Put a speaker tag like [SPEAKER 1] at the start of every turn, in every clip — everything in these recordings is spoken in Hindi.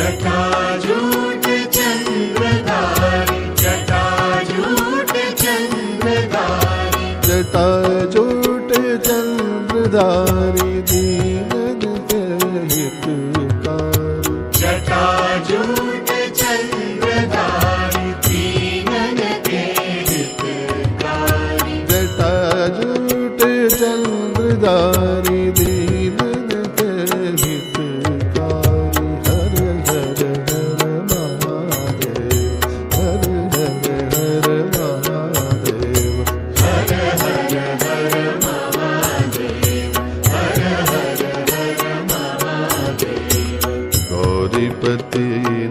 [SPEAKER 1] जटाजूट चंद्रधारी जटाजूट चंद्रधारी दीनन के हितकारी।
[SPEAKER 2] जटाजूट चंद्रधारी दीनन के हितकारी।
[SPEAKER 1] जटाजूट चंद्रधारी दीनन के हितकारी। हर हर हर महादेव, हर हर हर महादेव,
[SPEAKER 2] हर हर हर महादेव, हर हर हर महादेव।
[SPEAKER 1] गौरीपति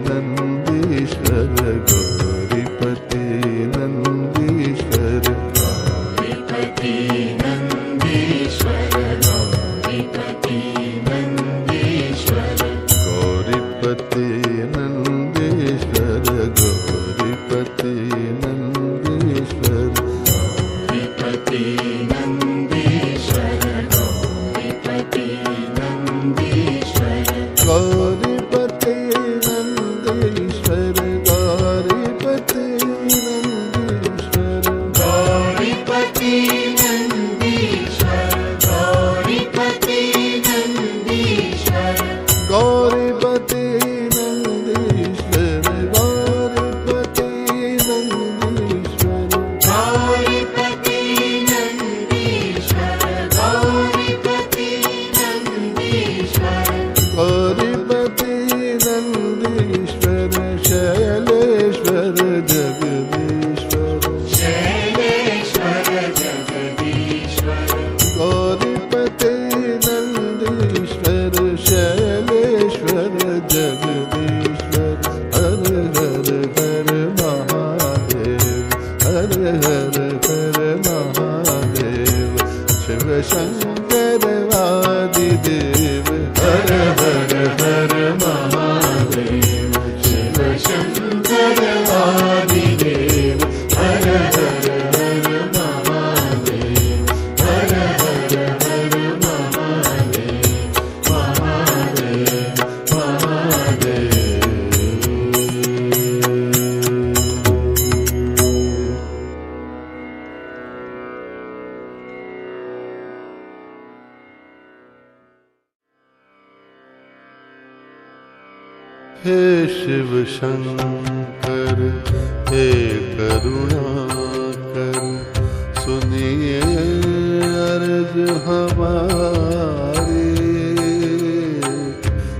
[SPEAKER 1] नंदीश्वर, गौरीपति नंदीश्वर,
[SPEAKER 2] गौरीपति नंदीश्वर, गौरीपति नंदीश्वर।
[SPEAKER 1] गौरीपति नंदीश्वर, गौरीपति नंदीश्वर,
[SPEAKER 2] गौरीपति नंदीश्वर, गौरीपति नंदीश्वर।
[SPEAKER 1] गौरीपति नंदीश्वर, गौरीपति नंदीश्वर,
[SPEAKER 2] गौरीपति नंदीश्वर, गौरीपति नंदीश्वर।
[SPEAKER 1] गौरीपति नंदीश्वर, गौरीपति नंदीश्वर,
[SPEAKER 2] गौरीपति नंदीश्वर, गौरीपति नंदीश्वर।
[SPEAKER 1] गौरीपति नंदीश्वर, शैलेश्वर जगदीश्वर,
[SPEAKER 2] शैलेश्वर जगदीश्वर।
[SPEAKER 1] गौरीपति नंदीश्वर, शैलेश्वर जगदीश्वर। हर हर हर महादेव, हर हर हर महादेव, शिव शंकर आदिदेव। हर हर हर महादेव, शिव
[SPEAKER 2] शंकर आदिदेव। हर हर हर महादेव, हर हर हर महादेव, महादेव, महादेव। हे शिव शंकर, हे करुणाकर, सुनिए अर्ज हमारी।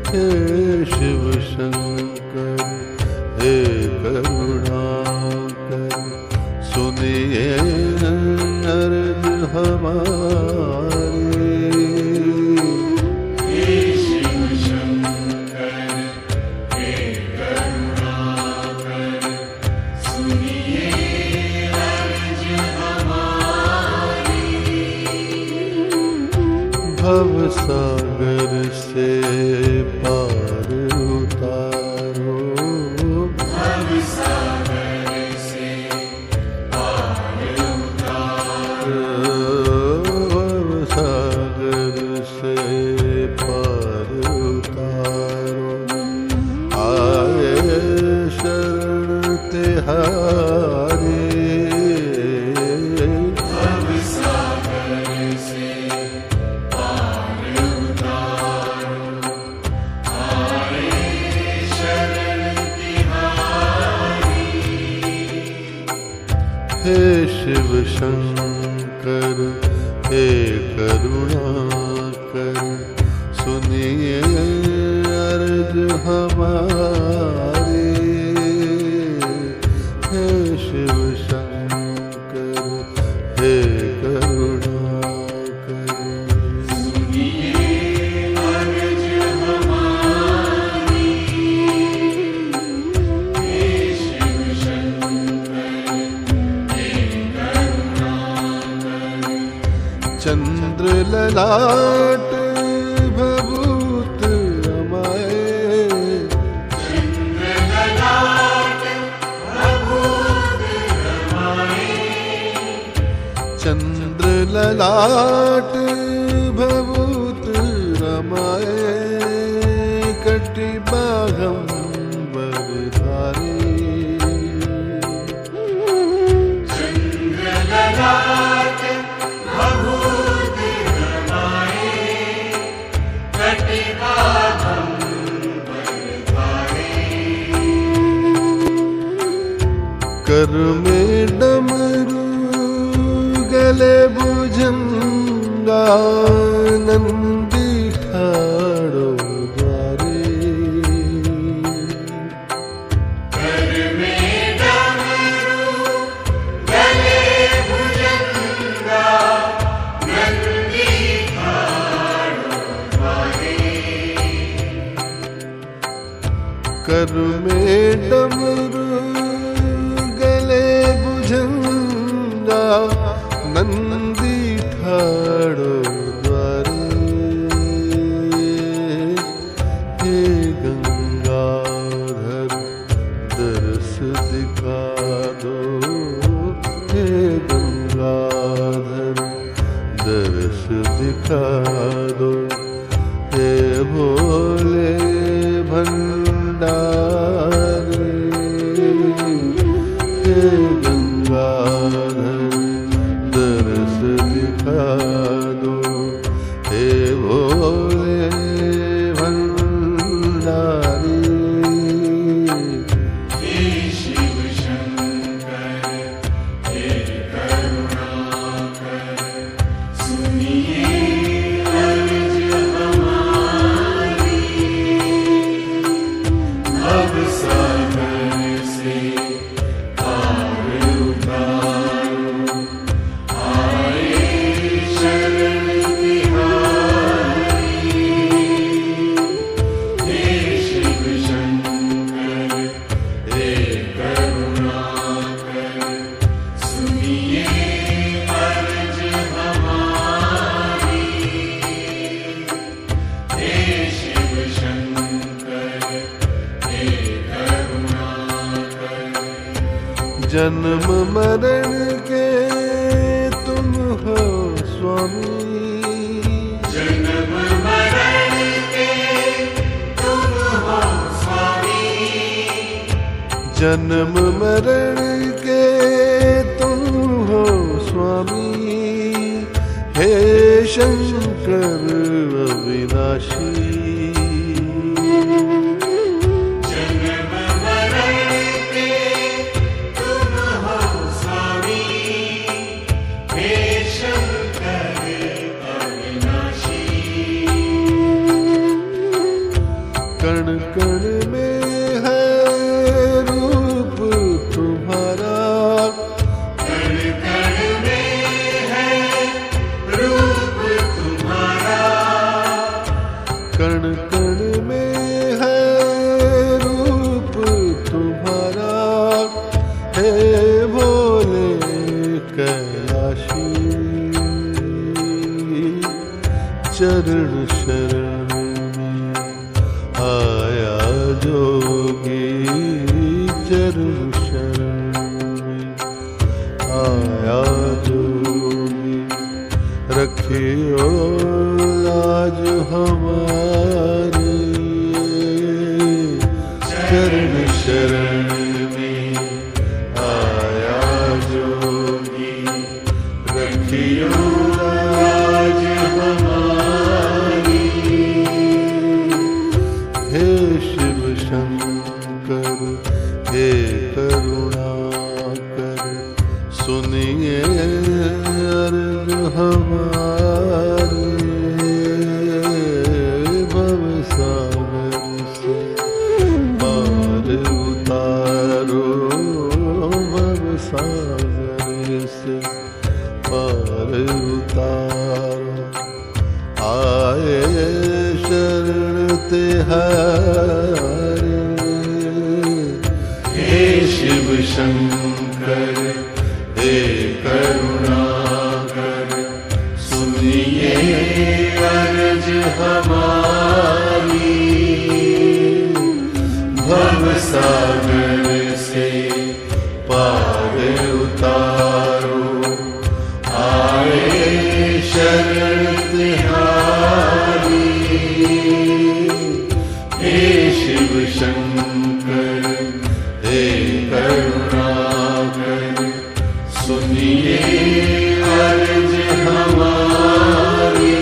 [SPEAKER 2] हे शिव शंकर, हे करुणाकर, सुनिए अर्ज हमारी। हे शिव शंकर, हे करुणाकर, सुनिए अर्ज हमारी।
[SPEAKER 1] भवसागर से पार उतारो,
[SPEAKER 2] भवसागर से पार उतारो।
[SPEAKER 1] भवसागर से पार उतारो। आए शरण तिहारी।
[SPEAKER 2] भवसागर से पार उतारो। आए शरण तिहारी।
[SPEAKER 1] हे शिव शंकर, हे करुणाकर, सुनिए अर्ज हमारी। हे शिव शंकर, हे करुणाकर,
[SPEAKER 2] सुनिए अर्ज हमारी। हे शिव शंकर, हे करुणाकर।
[SPEAKER 1] चंद्र ललाट भभूत रमाए।
[SPEAKER 2] चंद्र ललाट भभूत रमाए।
[SPEAKER 1] चंद्र ललाट भभूत रमाए। कटि बाघंबरधारी।
[SPEAKER 2] चंद्र ललाट
[SPEAKER 1] कर में डमरू गले भुजंगा नंदी ठाड़ो द्वारे
[SPEAKER 2] कर में डमरू गले भुजंगा नंदी ठाड़ो द्वारे
[SPEAKER 1] कर में डमरू गले भुजंगा नंदी ठाड़ो द्वारे हे गंगाधर दरस दिखा दो हे गंगाधर दरस दिखा दो हे भोले भंडारी हे गंगाधर दरस दिखा दो हे भोले भंडारी
[SPEAKER 2] हे शिव शंकर हे करुणाकर सुनिए अर्ज हमारी भव सागर से पार उतारो आए शरण तिहारी हे शिव शंकर हे करुणाकर सुनिए अर्ज हमारी हे शिव शंकर हे करुणाकर
[SPEAKER 1] जन्म मरण के तुम हो स्वामी
[SPEAKER 2] जन्म मरण के तुम हो स्वामी
[SPEAKER 1] जन्म मरण के तुम हो स्वामी हे शंकर अविनाशी
[SPEAKER 2] जन्म मरण के तुम हो स्वामी हे शंकर अविनाशी
[SPEAKER 1] कण कण में है रूप तुम्हारा
[SPEAKER 2] कण कण में है रूप तुम्हारा
[SPEAKER 1] कण कण में है रूप तुम्हारा हे भोले कैलाशी चरण शरण में आया जोगी चरण शरण में आया जोगी रखियो लाज हमारी चरण शरण में आया जोगी रखियो लाज हमारी हे शिव शंकर हे करुणाकर सुनिए अर्ज हमारी भव सागर से पार उतारो भव सागर से पार उतारो आए शरण तिहारी हे शिव शंकर हे करुणाकर सुनिए अर्ज हमारी भव सागर से पार उतारो आए शरण तिहारी हे शिव शंकर हे करुणाकर सुनिए अर्ज हमारी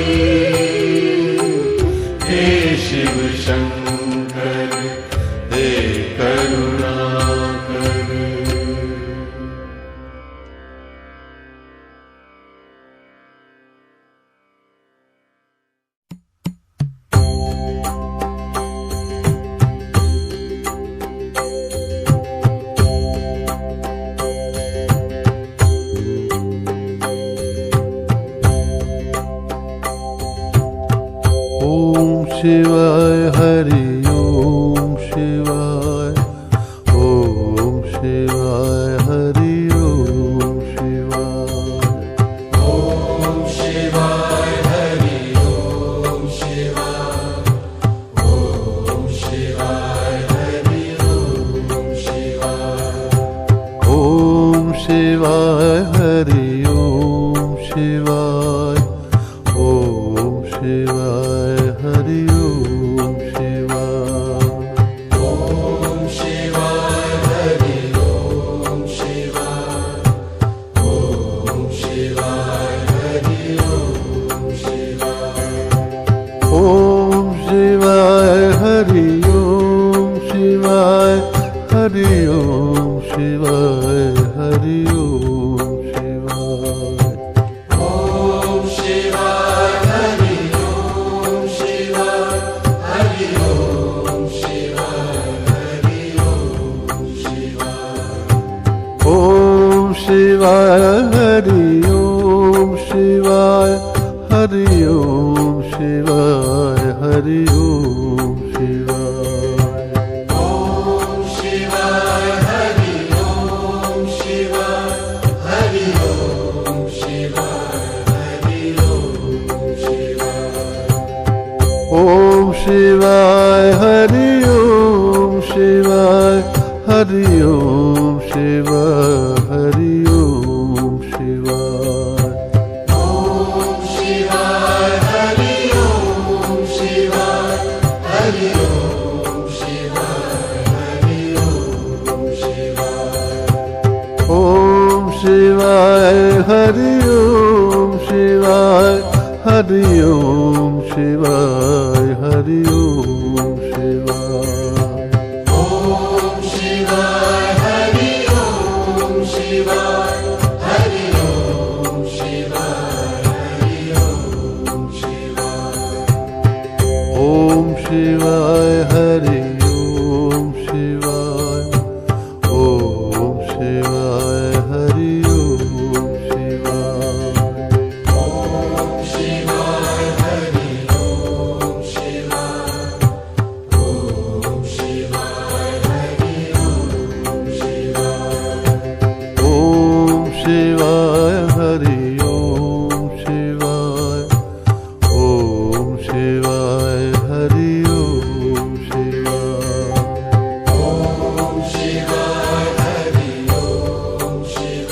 [SPEAKER 1] हे शिव शंकर हे करुणाकर
[SPEAKER 3] शिवाय हरि ओम शिवाय ओम शिवाय हरि ओम शिवाय
[SPEAKER 2] ओम शिवाय हरि ओम शिवाय ओम शिवाय हरि ओम शिवाय
[SPEAKER 3] ओम शिवाय हरि ओम शिवाय ओम शिवाय हरि ओम शिवाय
[SPEAKER 2] ओम शिवाय हरि ओम शिवाय ओम शिवाय हरि ओम शिवाय
[SPEAKER 3] ओम शिवाय हरि ओम शिवाय हरि ओम शिवाय हरि ओम शिवाय
[SPEAKER 2] ओम शिवाय हरि ओम शिवाय हरि ओम शिवाय हरि ओम शिवाय
[SPEAKER 3] ओम शिवाय हरि ओम शिवाय हरि ओम शिवाय हरि ओम शिवाय
[SPEAKER 2] ओम शिवाय हरि ओम शिवाय हरि ओम शिवाय हरि ओम शिवाय
[SPEAKER 3] ओम शिवाय हरि ओम शिवाय हरि ओम शिवाय हरि ओम शिवाय
[SPEAKER 2] ओम शिवाय हरि ओम शिवाय हरि ओम शिवाय हरि ओम शिवाय
[SPEAKER 3] ओम शिवाय हरि ओम शिवाय हरि ओम शिवाय हरि ओम शिवाय
[SPEAKER 2] ओम शिवाय हरि ओम शिवाय हरि ओम शिवाय हरि ओम शिवाय
[SPEAKER 3] ओम शिवाय हरि ओम शिवाय ओम शिवाय हरि ओम शिवाय
[SPEAKER 2] ओम शिवाय हरि ओम शिवाय ओम शिवाय हरि ओम शिवाय
[SPEAKER 3] ओम शिवाय हरि ओम शिवाय ओम शिवाय हरि ओम शिवाय
[SPEAKER 2] ओम शिवाय हरि ओम शिवाय ओम शिवाय हरि ओम शिवाय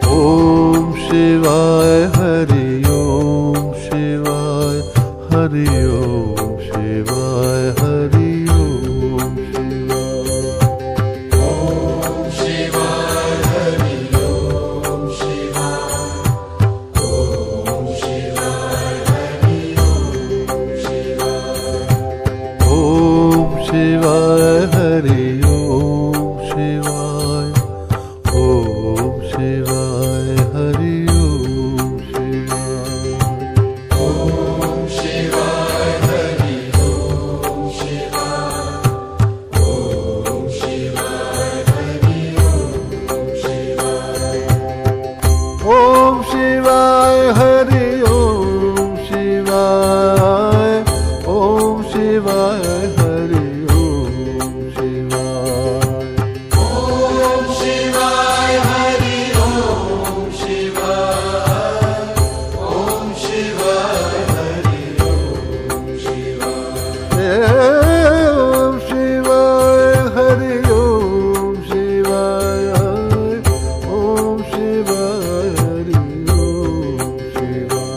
[SPEAKER 3] ओम शिवाय हरि ओम शिवाय हरि ओम शिवाय हरि ओम शिवाय
[SPEAKER 2] ओम शिवाय हरि ओम शिवाय ओम शिवाय हरि ओम शिवाय
[SPEAKER 3] ओम शिवाय हरि ओम शिवाय ओम शिवाय हरि ओम शिवाय
[SPEAKER 2] ओम शिवाय हरि ओम शिवाय ओम शिवाय हरि ओम शिवाय
[SPEAKER 3] ओम शिवाय हरि ओम शिवाय ओम शिवाय हरि ओम शिवाय
[SPEAKER 2] ओम शिवाय हरि ओम शिवाय ओम शिवाय हरि ओम शिवाय
[SPEAKER 3] ओम शिवाय हरि ओम शिवाय ओम शिवाय हरि ओम शिवाय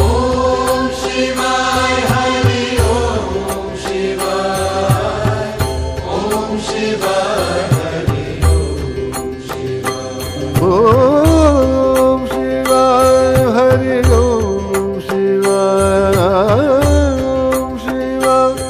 [SPEAKER 2] ओम शिवाय हरि ओम शिवाय ओम शिवाय हरि ओम शिवाय
[SPEAKER 3] ओम शिवाय हरि ओम शिवाय ओम शिवाय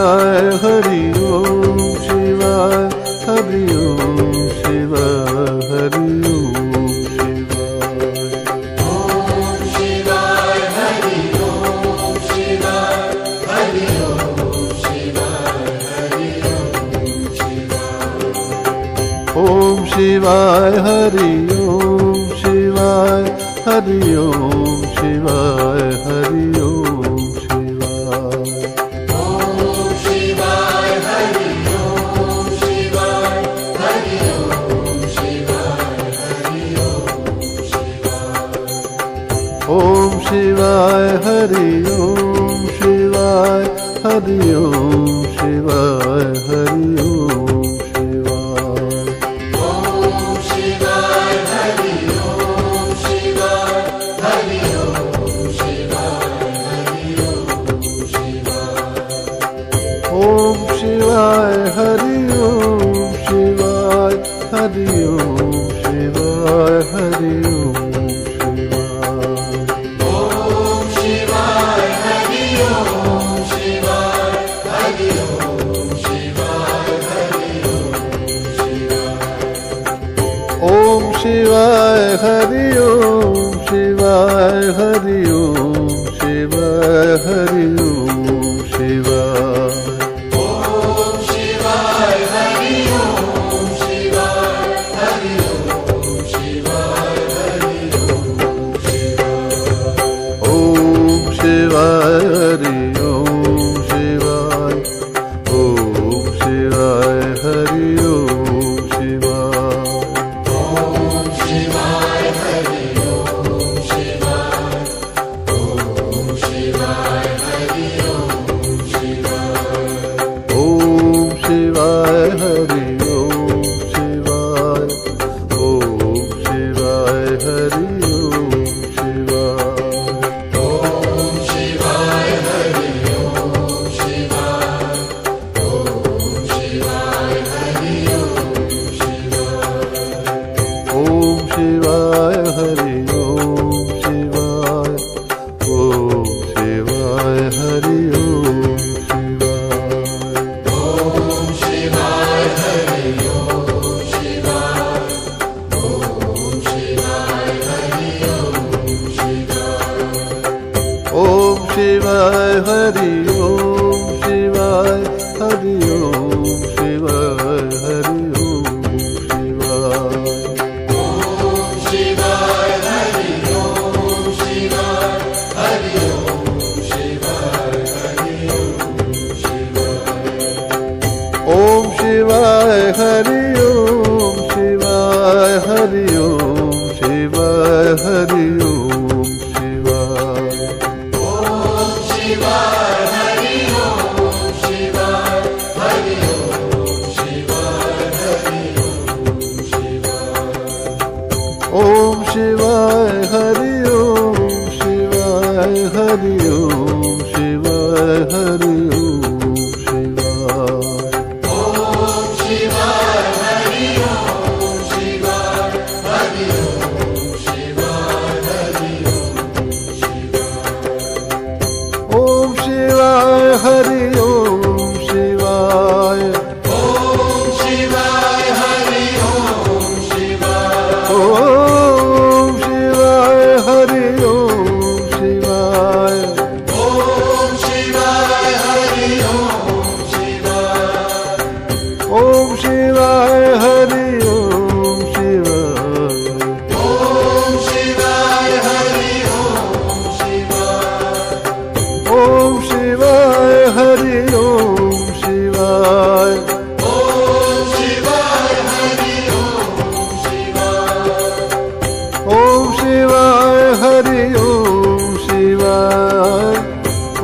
[SPEAKER 3] शिवाय हरि ओम शिवाय हरि ओम शिवाय हरि ओम शिवाय ओम शिवाय हरि ओम शिवाय हरि ओम शिवाय हरि ओम शिवाय ओम शिवाय हरि ओम शिवाय हरि ओम शिवाय हरि ओम ओम शिवाय हरि ओम शिवाय हरि ओम शिवाय हरि ओम ओम शिवाय हरि ओम शिवाय हरि ओम शिवाय हरि ओम ओम शिवाय हरि ओम शिवाय ओम शिवाय हरि ओम ओम शिवाय हरि ओम शिवाय ओम शिवाय हरि ओम ओम शिवाय हरि ओम शिवाय ओम शिवाय हरि ओम ओम शिवाय हरि ओम शिवाय हरि ओम शिवाय हरि ओम ओम शिवाय हरि ओम शिवाय हरि ओम शिवाय हरि ओम ओम शिवाय हरि ओम शिवाय हरि ओम शिवाय हरि ओम ओम शिवाय हरि ओम शिवाय ओम शिवाय हरि ओम शिवाय ओम शिवाय हरि ओम शिवाय ओम शिवाय हरि ओम शिवाय ओम शिवाय हरि ओम शिवाय ओम शिवाय हरि ओम शिवाय ओम शिवाय हरि ओम शिवाय ओम शिवाय हरि ओम शिवाय ओम शिवाय हरि ओम शिवाय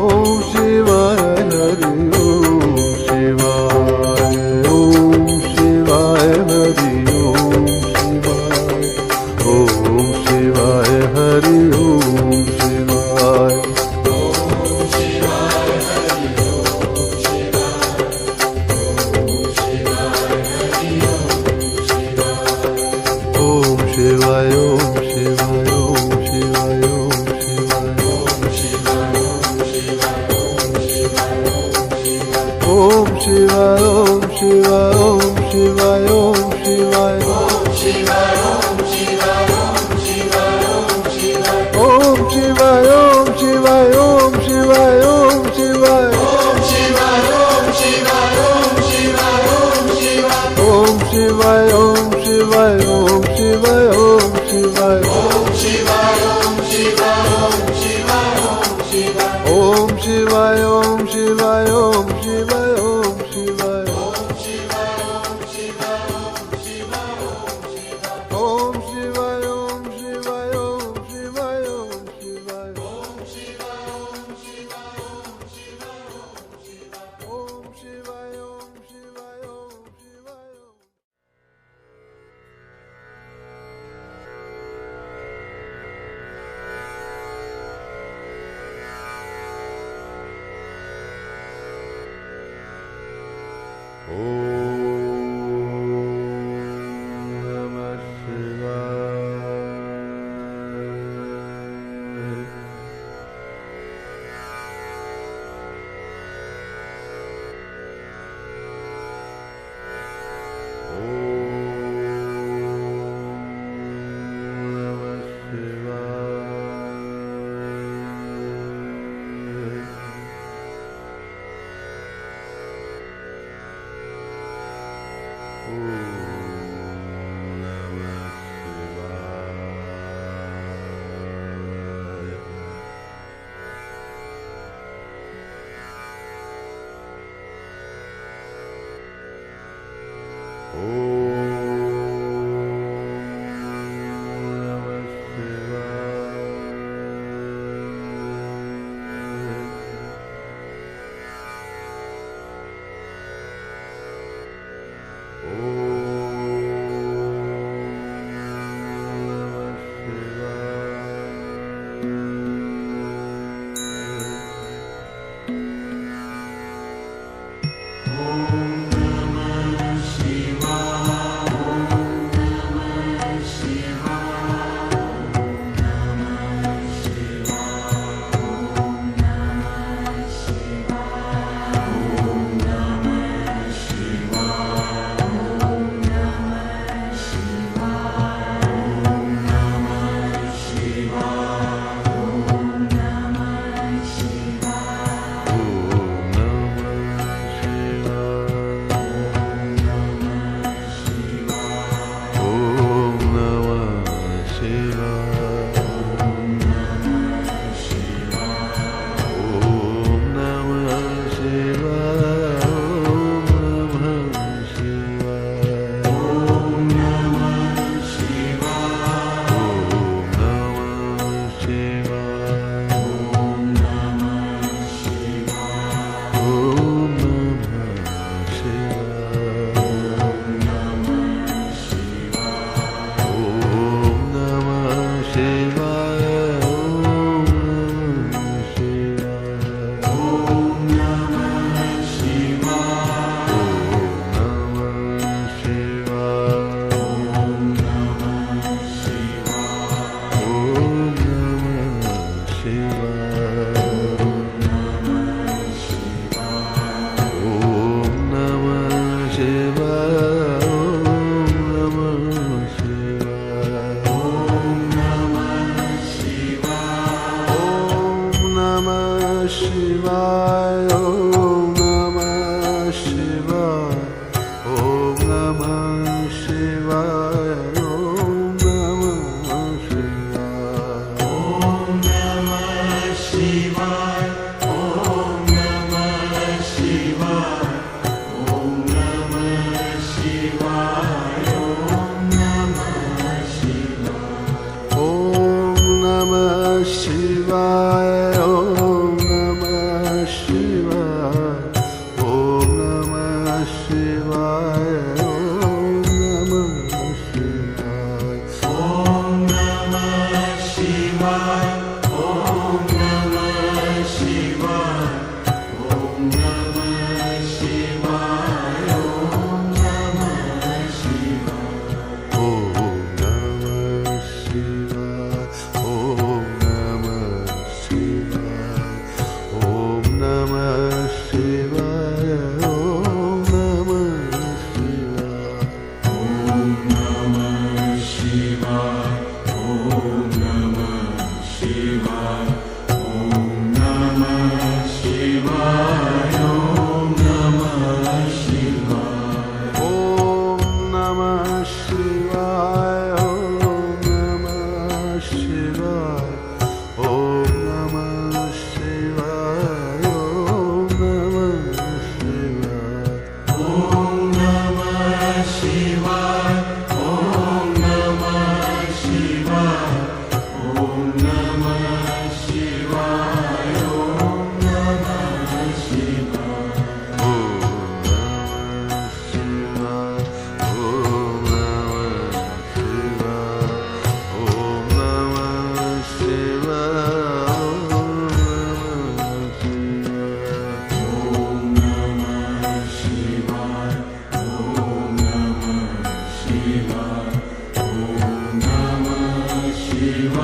[SPEAKER 3] ओम शिवाय हरि ओम शिवाय ओम शिवाय हरि ओम शिवाय ओम शिवाय हरि ओम शिवाय ओम शिवाय ओम शिवाय ओम शिवाय ओम शिवाय ओम शिवाय ओम शिवाय ओम शिवाय ओम शिवाय
[SPEAKER 2] ओम शिवाय ओम शिवाय ओम शिवाय
[SPEAKER 3] ओम शिवाय ओम शिवाय ओम शिवाय ओम शिवाय
[SPEAKER 2] ओम शिवाय ओम शिवाय ओम शिवाय
[SPEAKER 3] ओम शिवाय ओम शिवाय ओम शिवाय Shiva, Om Namah Shivaya.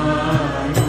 [SPEAKER 1] शिवाय